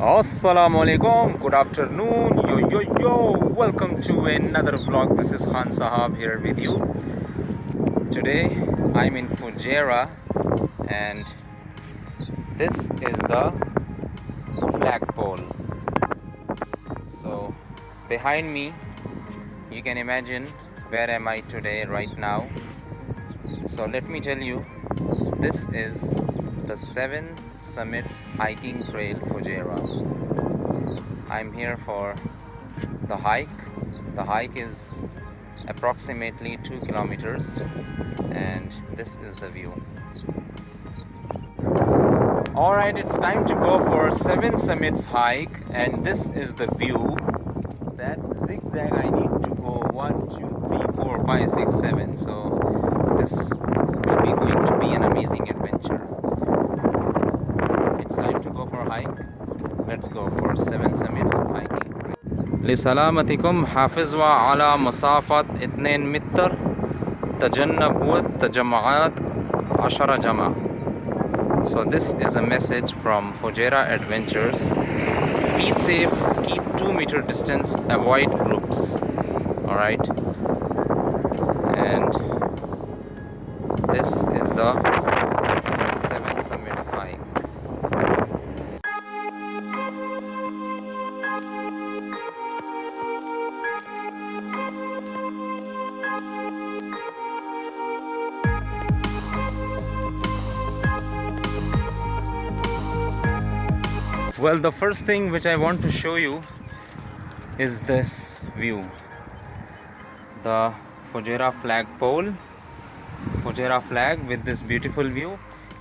Assalamu alaikum, good afternoon, yo, welcome to another vlog. This is Khan Sahab here with you. Today I'm in Fujairah and this is the flagpole. So behind me you can imagine where am I today right now. So let me tell you, this is the 7 Summits hiking trail Fujairah. I'm here for the hike. The hike is approximately 2 kilometers and this is the view. Alright, it's time to go for 7 Summits hike and this is the view. That zigzag I need to go 1, 2, 3, 4, 5, 6, 7. So this will be going to be an amazing adventure. It's time to go for a hike. Let's go for 7 Summits hiking. لسلامتكم حافظوا على مسافة 2 متر تجنبوا التجمعات 10 جمع. So this is a message from Fujairah Adventures. Be safe, keep 2-meter distance, avoid groups. Alright. And this is the 7 Summits hike. Well, the first thing which I want to show you is this view. The Fujairah flagpole, Fujairah flag with this beautiful view.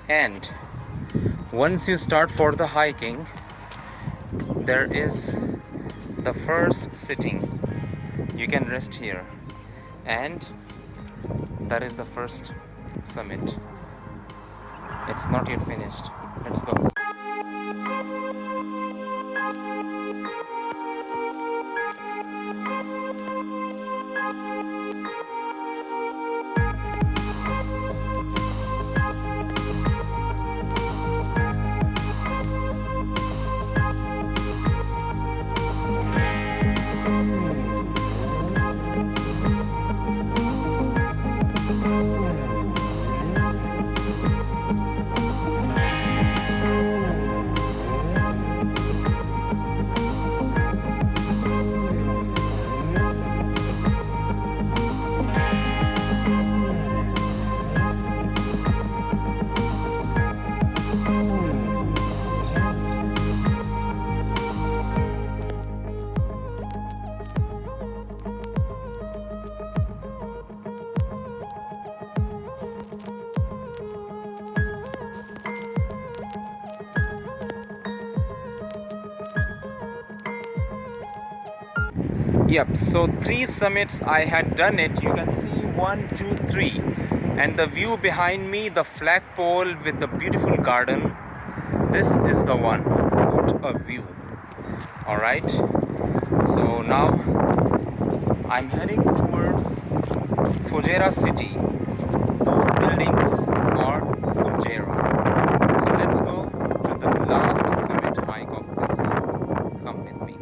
And once you start for the hiking, there is the first sitting. You can rest here. And that is the first summit. It's not yet finished. Let's go. Yep, so 3 summits I had done it. You can see 1, 2, 3. And the view behind me, the flagpole with the beautiful garden. This is the one. What a view. Alright. So now I'm heading towards Fujairah city. Those buildings are Fujairah. So let's go to the last summit hike of this. Come with me.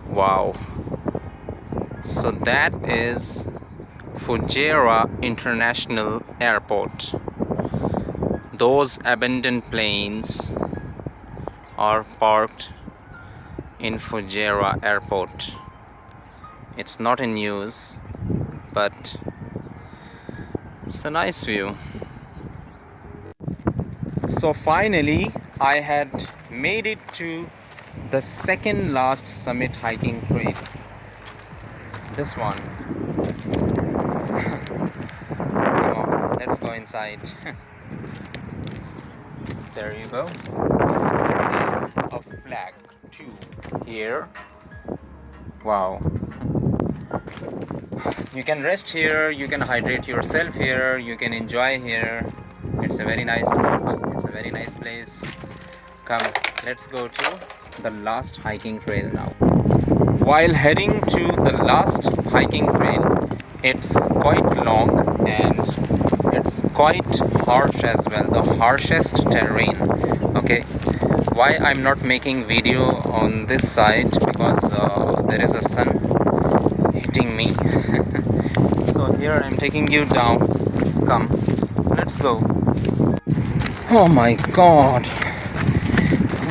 Wow, so that is Fujairah International Airport. Those abandoned planes are parked in Fujairah Airport. It's not in use, but it's a nice view. So finally I had made it to the second last summit hiking trail. This one. Come on, let's go inside. There you go. There is a flag too here. Wow. You can rest here, you can hydrate yourself here, you can enjoy here. It's a very nice spot, it's a very nice place. Come, let's go to the last hiking trail now. While heading to the last hiking trail, it's quite long and it's quite harsh as well, the harshest terrain. Okay, why I'm not making video on this side? Because there is a sun hitting me. So here I'm taking you down. Come, let's go. Oh my god,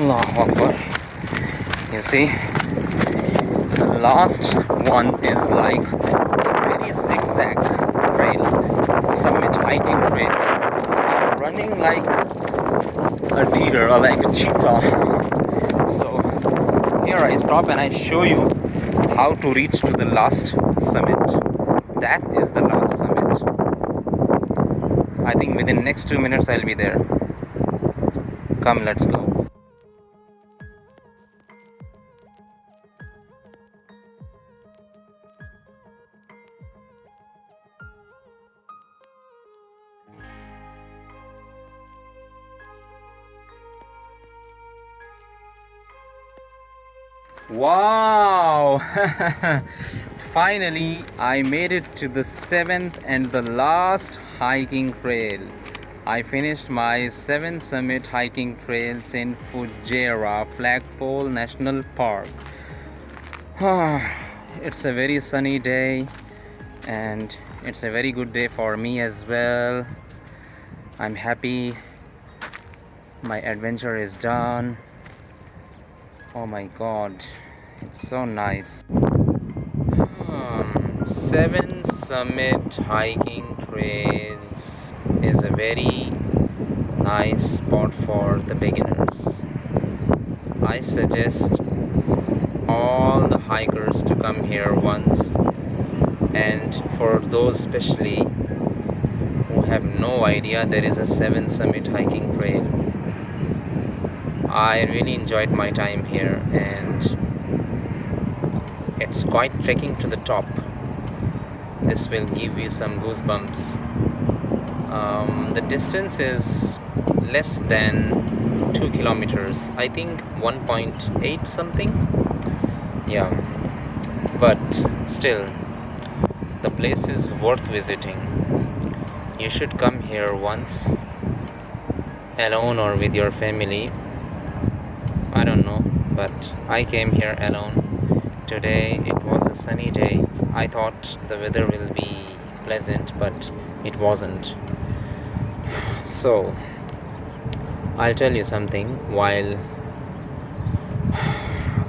Allahu Akbar. You see, the last one is like a very zigzag trail, summit hiking trail. I'm running like a deer or like a cheetah. So here I stop and I show you how to reach to the last summit. That is the last summit. I think within next 2 minutes I'll be there. Come, let's go. Wow! Finally, I made it to the 7th and the last hiking trail. I finished my 7 summit hiking trails in Fujairah Flagpole National Park. It's a very sunny day and it's a very good day for me as well. I'm happy my adventure is done. Oh my god, it's so nice. 7 summit hiking trails is a very nice spot for the beginners. I suggest all the hikers to come here once, and for those especially who have no idea there is a 7 summit hiking trail, I really enjoyed my time here and it's quite trekking to the top. This will give you some goosebumps. The distance is less than 2 kilometers. I think 1.8 something. Yeah, but still, the place is worth visiting. You should come here once, alone or with your family. I don't know, but I came here alone. Today it was a sunny day. I thought the weather will be pleasant, but it wasn't. So I'll tell you something. While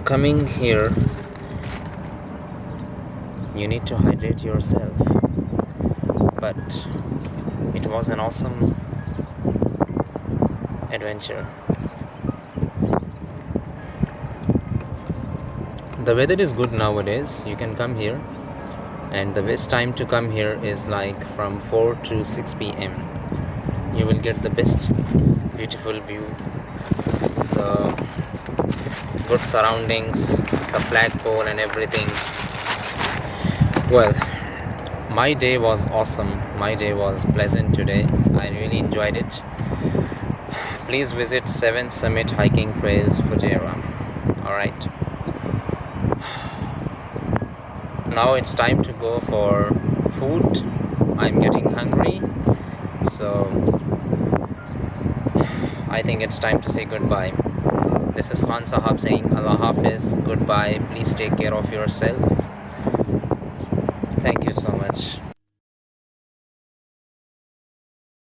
coming here, you need to hydrate yourself, but it was an awesome adventure. The weather is good nowadays. You can come here, and the best time to come here is like from 4 to 6 p.m. You will get the best beautiful view, the good surroundings, the flagpole and everything. Well, my day was awesome. My day was pleasant today. I really enjoyed it. Please visit 7 Summit Hiking Trails, Fujairah. Alright. Now it's time to go for food. I'm getting hungry, so I think it's time to say goodbye. This is Khan Sahab saying Allah Hafiz, goodbye. Please take care of yourself. Thank you so much.